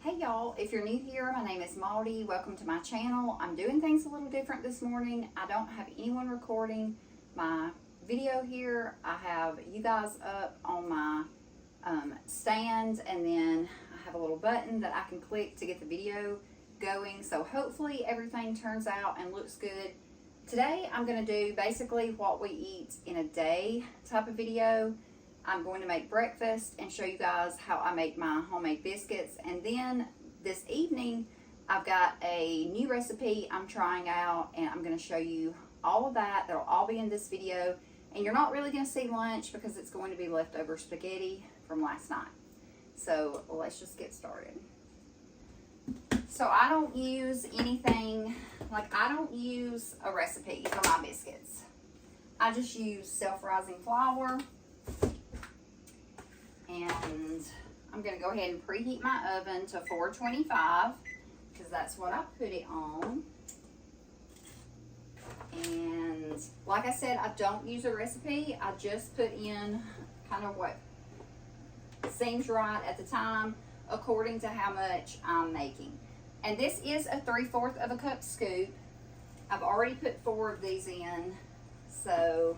Hey y'all, if you're new here, my name is Maudie. Welcome to my channel. I'm doing things a little different this morning. I don't have anyone recording my video here. I have you guys up on my stand, and then I have a little button that I can click to get the video going. So hopefully everything turns out and looks good. Today I'm going to do basically what we eat in a day type of video. I'm going to make breakfast and show you guys how I make my homemade biscuits. And then this evening, I've got a new recipe I'm trying out, and I'm going to show you all of that. That'll all be in this video. And you're not really going to see lunch because it's going to be leftover spaghetti from last night. So let's just get started. So I don't use anything, I don't use a recipe for my biscuits. I just use self-rising flour. And I'm going to go ahead and preheat my oven to 425 because that's what I put it on. And like I said, I don't use a recipe. I just put in kind of what seems right at the time according to how much I'm making. And this is a 3/4 of a cup scoop. I've already put 4 of these in. So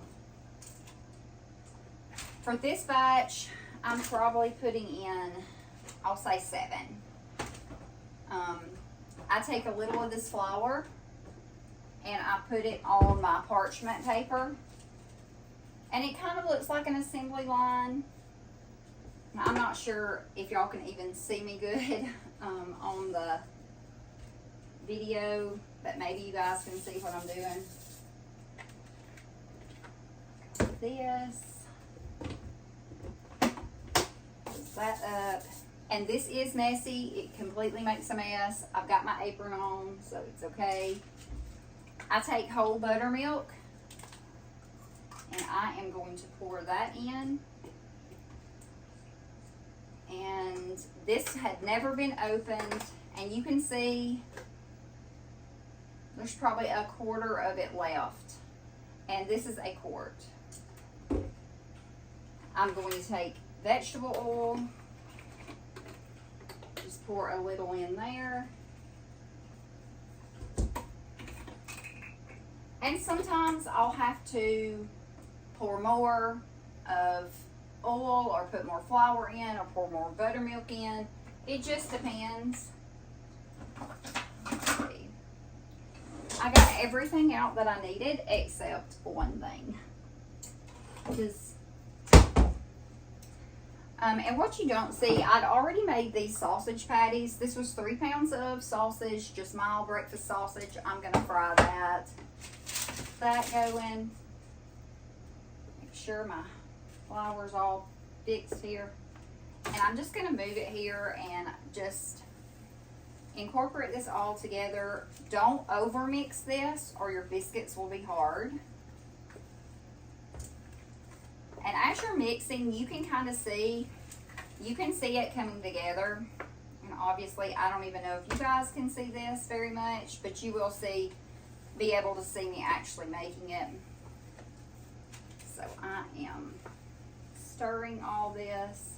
for this batch, I'm probably putting in, I'll say 7. I take a little of this flour and I put it on my parchment paper, and it kind of looks like an assembly line. I'm not sure if y'all can even see me good on the video, but maybe you guys can see what I'm doing. This. That up, and this is messy. It completely makes a mess. I've got my apron on, so it's okay. I take whole buttermilk, and I am going to pour that in. And this had never been opened, and you can see there's probably a 1/4 of it left, and this is a quart. I'm going to take vegetable oil, just pour a little in there. And sometimes I'll have to pour more of oil or put more flour in or pour more buttermilk in. It just depends. Let's see. I got everything out that I needed except one thing. And what you don't see, I'd already made these sausage patties. This was 3 pounds of sausage, just mild breakfast sausage. I'm going to fry that. That going. Make sure my flour's all fixed here. And I'm just going to move it here and just incorporate this all together. Don't over mix this or your biscuits will be hard. And as you're mixing, you can kind of see, it coming together. And obviously, I don't even know if you guys can see this very much, but you will be able to see me actually making it. So I am stirring all this.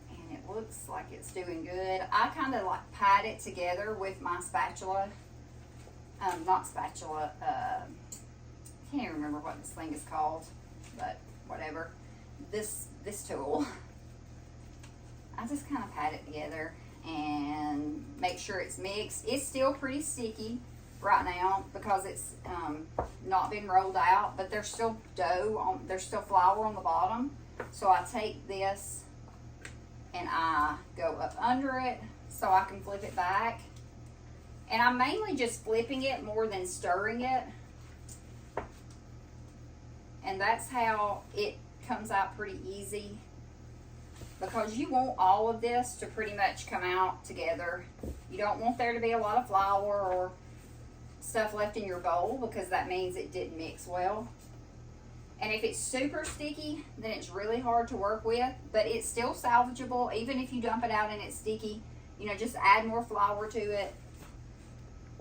And it looks like it's doing good. I kind of pat it together with my spatula. Not spatula, can't even remember what this thing is called, but whatever. This tool. I just kind of pat it together and make sure it's mixed. It's still pretty sticky right now because it's not been rolled out, but there's still there's still flour on the bottom. So I take this and I go up under it so I can flip it back. And I'm mainly just flipping it more than stirring it. And that's how it comes out pretty easy, because you want all of this to pretty much come out together. You don't want there to be a lot of flour or stuff left in your bowl, because that means it didn't mix well. And if it's super sticky, then it's really hard to work with, but it's still salvageable. Even if you dump it out and it's sticky, just add more flour to it.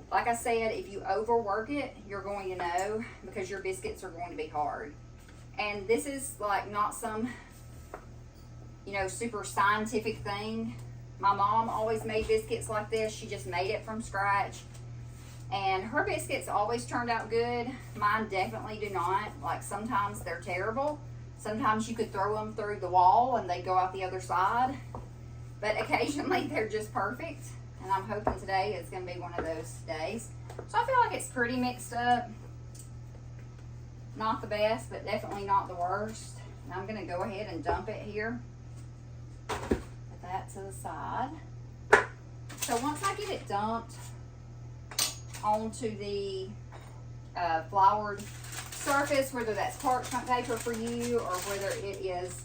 Like I said, if you overwork it, you're going to know, because your biscuits are going to be hard. And this is like not some know, super scientific thing. My mom always made biscuits like this. She just made it from scratch. And her biscuits always turned out good. Mine definitely do not. Like, sometimes they're terrible. Sometimes you could throw them through the wall and they go out the other side. But occasionally they're just perfect. And I'm hoping today is going to be one of those days. So I feel like it's pretty mixed up. Not the best, but definitely not the worst. And I'm going to go ahead and dump it here. Put that to the side. So once I get it dumped onto the floured surface, whether that's parchment paper for you or whether it is,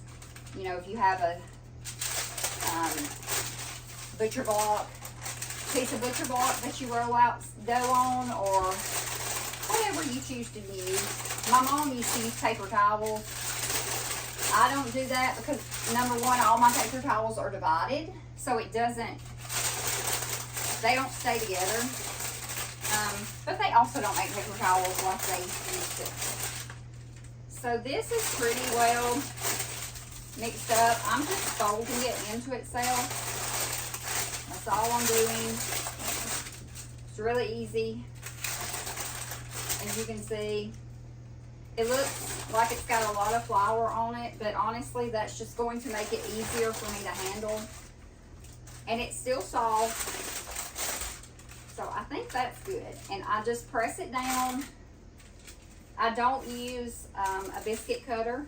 you know, if you have a butcher block, piece of butcher block that you roll out dough on, or whatever you choose to use. My mom used to use paper towels. I don't do that because, number one, all my paper towels are divided, so it doesn't, they don't stay together. But they also don't make paper towels like they used to. So this is pretty well mixed up. I'm just folding it into itself. That's all I'm doing. It's really easy. As you can see, it looks like it's got a lot of flour on it, but honestly, that's just going to make it easier for me to handle. And it's still soft. So I think that's good. And I just press it down. I don't use a biscuit cutter.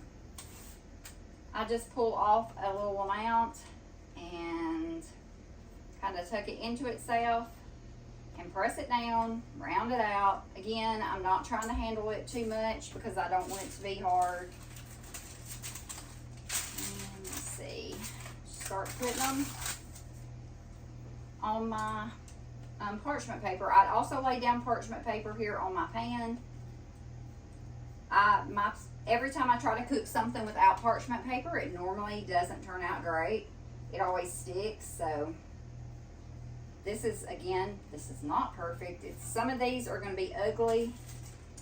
I just pull off a little amount and kind of tuck it into itself and press it down, round it out. Again, I'm not trying to handle it too much because I don't want it to be hard. And let's see. Start putting them on my parchment paper. I'd also lay down parchment paper here on my pan. Every time I try to cook something without parchment paper, it normally doesn't turn out great. It always sticks. So this is, again, this is not perfect. Some of these are going to be ugly.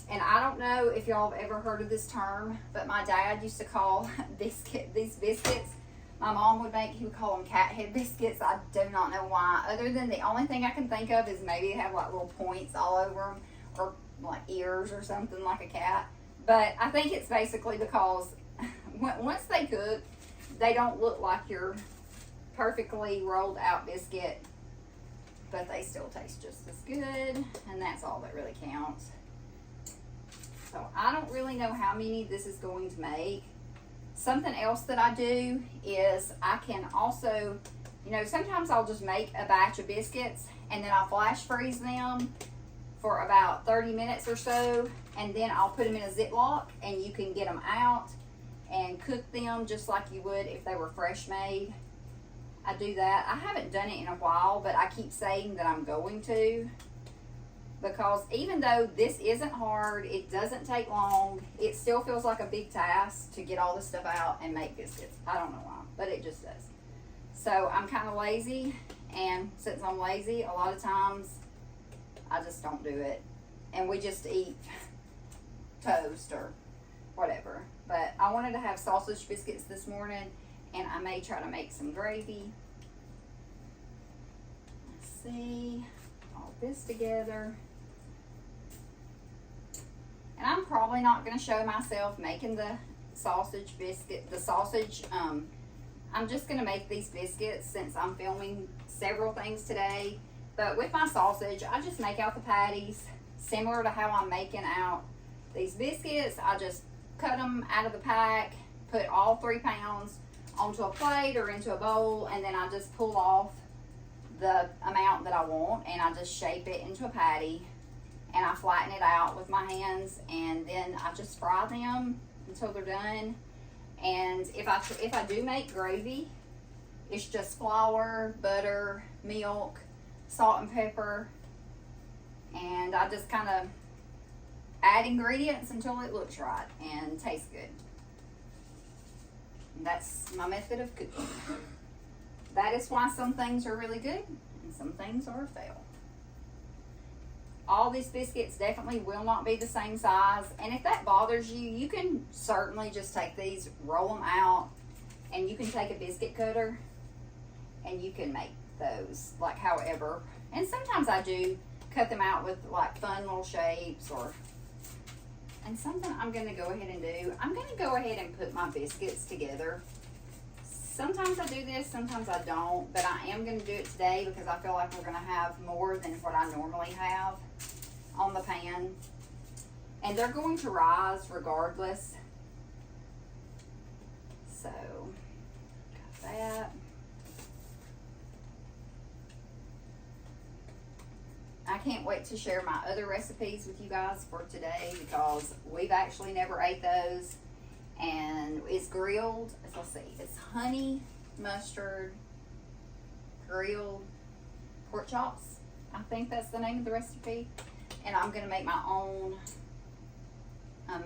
And I don't know if y'all have ever heard of this term, but my dad used to call these biscuits, my mom would make, he would call them cat head biscuits. I do not know why. Other than the only thing I can think of is maybe they have like little points all over them, or like ears or something like a cat. But I think it's basically because once they cook, they don't look like your perfectly rolled out biscuit, but they still taste just as good, and that's all that really counts. So I don't really know how many this is going to make. Something else that I do is I can also, you know, sometimes I'll just make a batch of biscuits and then I'll flash freeze them for about 30 minutes or so, and then I'll put them in a Ziploc and you can get them out and cook them just like you would if they were fresh made. I do that. I haven't done it in a while, but I keep saying that I'm going to, because even though this isn't hard, it doesn't take long, it still feels like a big task to get all this stuff out and make biscuits. I don't know why, but it just does. So I'm kind of lazy, and since I'm lazy, a lot of times I just don't do it, and we just eat toast or whatever. But I wanted to have sausage biscuits this morning, and I may try to make some gravy. Let's see, all this together. And I'm probably not going to show myself making the sausage biscuit, I'm just going to make these biscuits since I'm filming several things today. But with my sausage, I just make out the patties similar to how I'm making out these biscuits. I just cut them out of the pack, put all 3 pounds onto a plate or into a bowl, and then I just pull off the amount that I want, and I just shape it into a patty, and I flatten it out with my hands, and then I just fry them until they're done. And if I do make gravy, it's just flour, butter, milk, salt and pepper, and I just kind of add ingredients until it looks right and tastes good. That's my method of cooking. That is why some things are really good and some things are a fail. All these biscuits definitely will not be the same size, and if that bothers you, you can certainly just take these, roll them out, And you can take a biscuit cutter and you can make those like however. And sometimes I do cut them out with like fun little shapes or. And something I'm going to go ahead and do, I'm going to go ahead and put my biscuits together. Sometimes I do this, sometimes I don't, but I am going to do it today because I feel like we're going to have more than what I normally have on the pan. And they're going to rise regardless. So, got that. I can't wait to share my other recipes with you guys for today because we've actually never ate those. And it's grilled, let's see, it's honey mustard grilled pork chops. I think that's the name of the recipe. And I'm going to make my own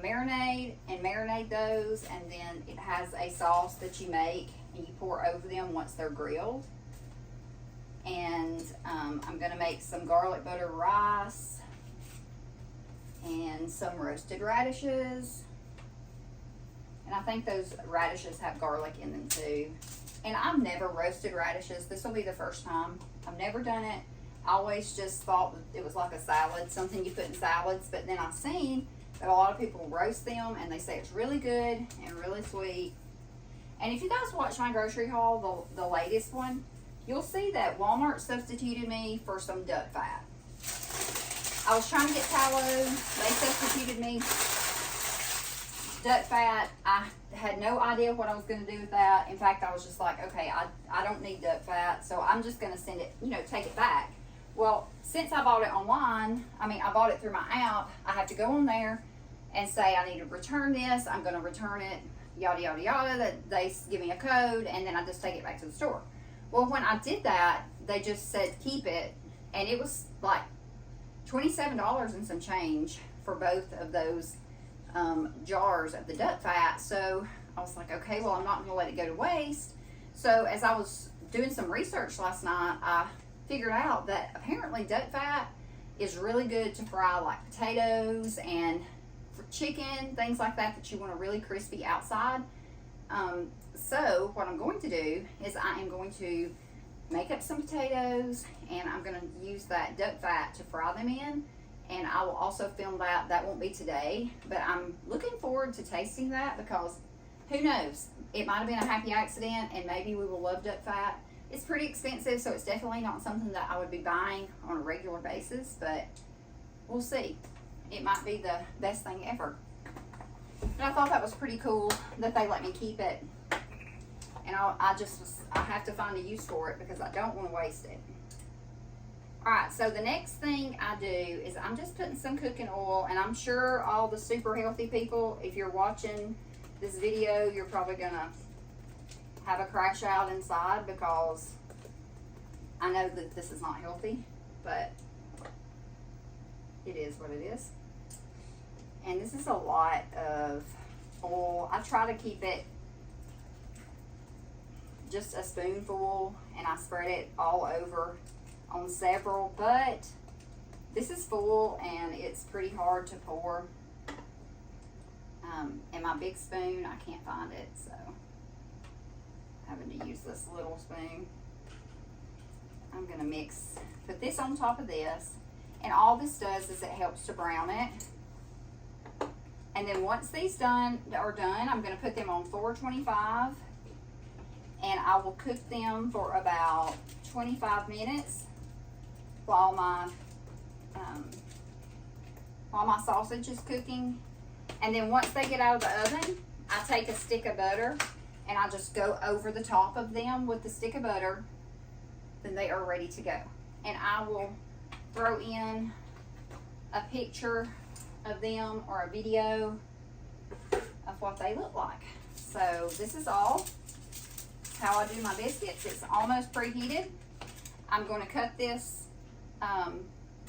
marinade and marinate those. And then it has a sauce that you make and you pour over them once they're grilled. And I'm going to make some garlic butter rice and some roasted radishes. And I think those radishes have garlic in them too. And I've never roasted radishes. This will be the first time. I've never done it. I always just thought that it was like a salad, something you put in salads. But then I've seen that a lot of people roast them and they say it's really good and really sweet. And if you guys watch my grocery haul, the latest one, you'll see that Walmart substituted me for some duck fat. I was trying to get tallow. They substituted me duck fat. I had no idea what I was going to do with that. In fact, I was just like, okay, I don't need duck fat, so I'm just going to send it, take it back. Well, since I bought it online, I bought it through my app, I have to go on there and say I need to return this. I'm going to return it, yada, yada, yada. That they give me a code, and then I just take it back to the store. Well, when I did that, they just said keep it, and it was like $27 and some change for both of those jars of the duck fat. So I was like, okay, well, I'm not going to let it go to waste. So as I was doing some research last night, I figured out that apparently duck fat is really good to fry like potatoes and for chicken, things like that you want a really crispy outside. So what I'm going to do is I am going to make up some potatoes and I'm going to use that duck fat to fry them in. And I will also film that. That won't be today, but I'm looking forward to tasting that because who knows? It might have been a happy accident and maybe we will love duck fat. It's pretty expensive, so it's definitely not something that I would be buying on a regular basis, but we'll see. It might be the best thing ever. But I thought that was pretty cool that they let me keep it. And I have to find a use for it because I don't want to waste it. Alright, so the next thing I do is I'm just putting some cooking oil, and I'm sure all the super healthy people, if you're watching this video, you're probably going to have a crash out inside because I know that this is not healthy, but it is what it is. And this is a lot of oil. I try to keep it just a spoonful, and I spread it all over on several, but this is full and it's pretty hard to pour. And my big spoon, I can't find it, so I'm having to use this little spoon. I'm gonna put this on top of this, and all this does is it helps to brown it. And then once these are done, I'm gonna put them on 425, and I will cook them for about 25 minutes while my sausage is cooking. And then once they get out of the oven, I take a stick of butter and I just go over the top of them with the stick of butter. Then they are ready to go. And I will throw in a picture of them or a video of what they look like. So this is all how I do my biscuits. It's almost preheated. I'm going to cut this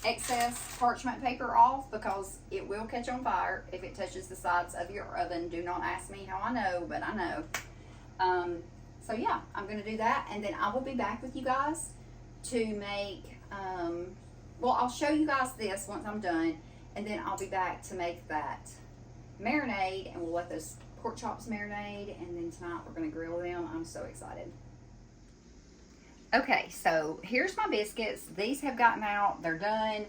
excess parchment paper off because it will catch on fire if it touches the sides of your oven. Do not ask me how I know, but I know. So yeah, I'm going to do that, and then I will be back with you guys to make, well, I'll show you guys this once I'm done, and then I'll be back to make that marinade, and we'll let those pork chops marinade, and then tonight we're going to grill them. I'm so excited. Okay, so here's my biscuits. These have gotten out. They're done.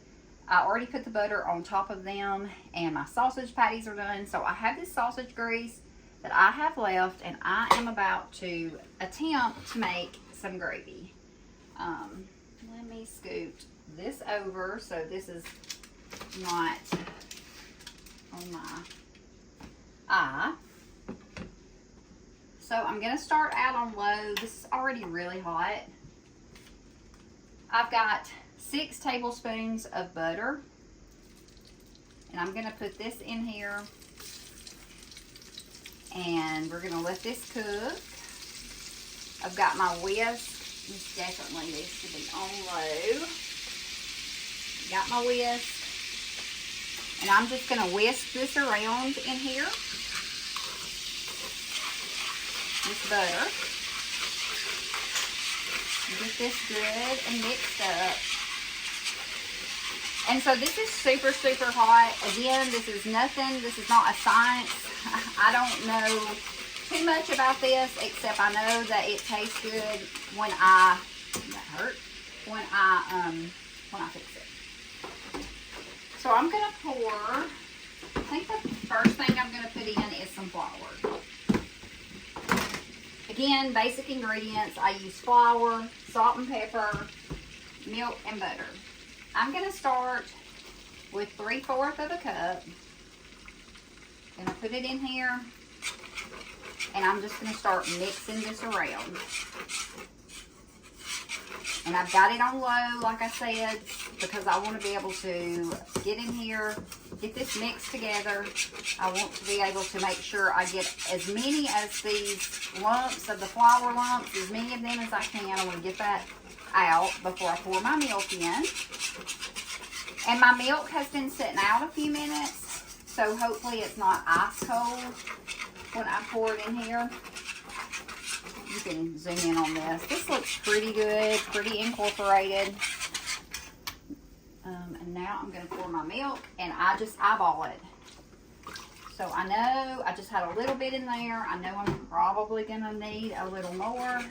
I already put the butter on top of them, and my sausage patties are done. So I have this sausage grease that I have left, and I am about to attempt to make some gravy. Let me scoot this over so this is not on my eye. So I'm going to start out on low. This is already really hot. I've got 6 tablespoons of butter, and I'm going to put this in here, and we're going to let this cook. I've got my whisk. This definitely needs to be on low. Got my whisk, and I'm just going to whisk this around in here, this butter. Get this good and mixed up. And so this is super, super hot. Again, this is nothing. This is not a science. I don't know too much about this, except I know that it tastes good when I, when I fix it. So I'm going to pour, I think the first thing I'm going to put in is some flour. Again, basic ingredients. I use flour, salt and pepper, milk, and butter. I'm going to start with 3/4 of a cup. Going to put it in here, and I'm just going to start mixing this around. And I've got it on low, like I said, because I want to be able to get in here, get this mixed together. I want to be able to make sure I get as many as these lumps of the flour lumps, as many of them as I can. I want to get that out before I pour my milk in. And my milk has been sitting out a few minutes, so hopefully it's not ice cold when I pour it in here. You can zoom in on this. This looks pretty good, pretty incorporated. And now I'm going to pour my milk, and I just eyeball it. So I know I just had a little bit in there. I know I'm probably going to need a little more.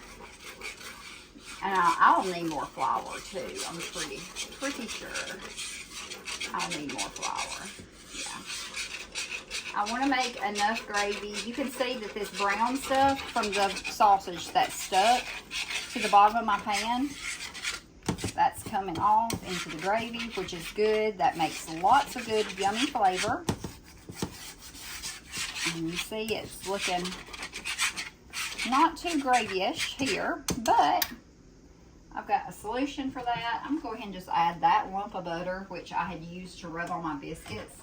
And I'll need more flour too. I'm pretty sure I'll need more flour. I want to make enough gravy. You can see that this brown stuff from the sausage that's stuck to the bottom of my pan, that's coming off into the gravy, which is good. That makes lots of good, yummy flavor. And you see it's looking not too gravy-ish here, but I've got a solution for that. I'm going to go ahead and just add that lump of butter, which I had used to rub on my biscuits.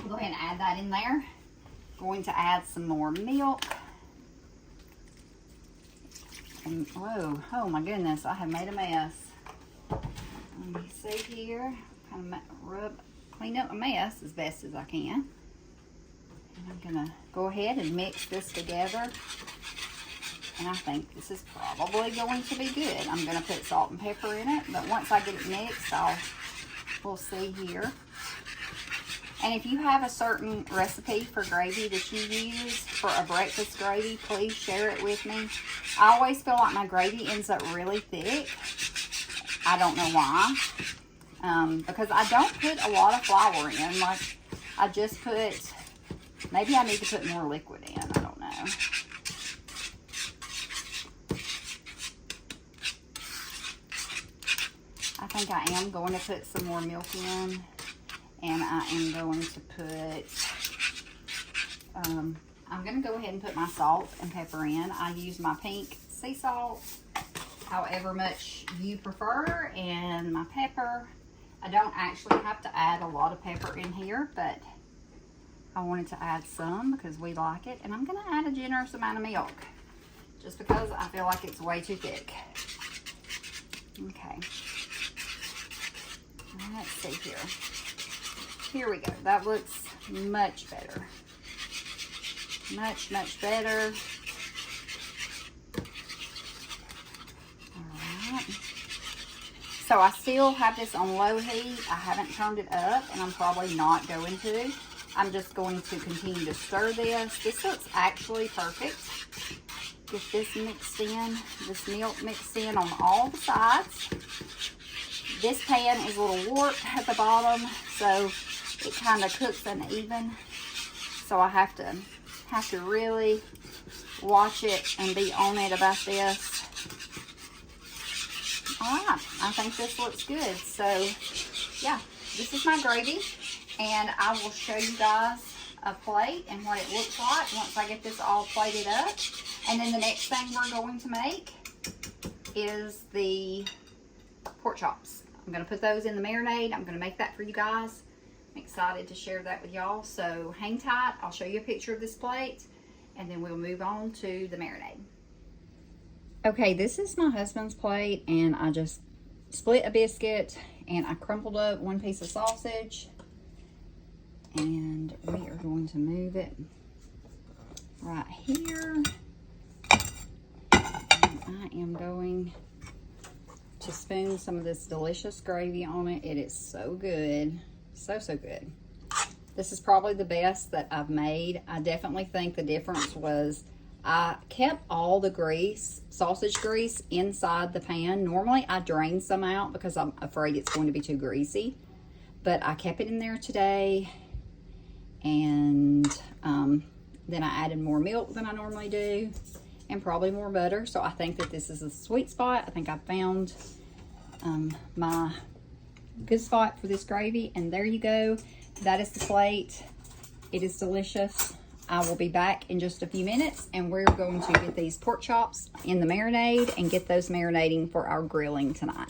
Go ahead and add that in there. Going to add some more milk. And whoa, oh my goodness, I have made a mess. Let me see here. Kind of clean up my mess as best as I can. And I'm gonna go ahead and mix this together. And I think this is probably going to be good. I'm gonna put salt and pepper in it, but once I get it mixed, we'll see here. And if you have a certain recipe for gravy that you use for a breakfast gravy, please share it with me. I always feel like my gravy ends up really thick. I don't know why. Because I don't put a lot of flour in. Like, I just put, maybe I need to put more liquid in. I don't know. I think I am going to put some more milk in. And I am going to put, I'm going to go ahead and put my salt and pepper in. I use my pink sea salt, however much you prefer, and my pepper. I don't actually have to add a lot of pepper in here, but I wanted to add some because we like it. And I'm going to add a generous amount of milk, just because I feel like it's way too thick. Okay. Let's see here. Here we go. That looks much better. Much, much better. Alright. So I still have this on low heat. I haven't turned it up, and I'm probably not going to. I'm just going to continue to stir this. This looks actually perfect. Get this mixed in, this milk mixed in on all the sides. This pan is a little warped at the bottom, so it kind of cooks uneven. So I have to really watch it and be on it about this. All right, I think this looks good. So yeah, this is my gravy, and I will show you guys a plate and what it looks like once I get this all plated up. And then the next thing we're going to make is the pork chops. I'm going to put those in the marinade. I'm going to make that for you guys. I'm excited to share that with y'all. So hang tight. I'll show you a picture of this plate, and then we'll move on to the marinade. Okay, this is my husband's plate, and I just split a biscuit, and I crumpled up one piece of sausage, and we are going to move it right here. I am going to spoon some of this delicious gravy on it. It is so good. So good. This is probably the best that I've made. I definitely think the difference was I kept all the grease, sausage grease, inside the pan. Normally I drain some out because I'm afraid it's going to be too greasy. But I kept it in there today. And then I added more milk than I normally do. And probably more butter. So I think that this is a sweet spot. I think I found my good spot for this gravy. And there you go. That is the plate. It is delicious. I will be back in just a few minutes, and we're going to get these pork chops in the marinade and get those marinating for our grilling tonight.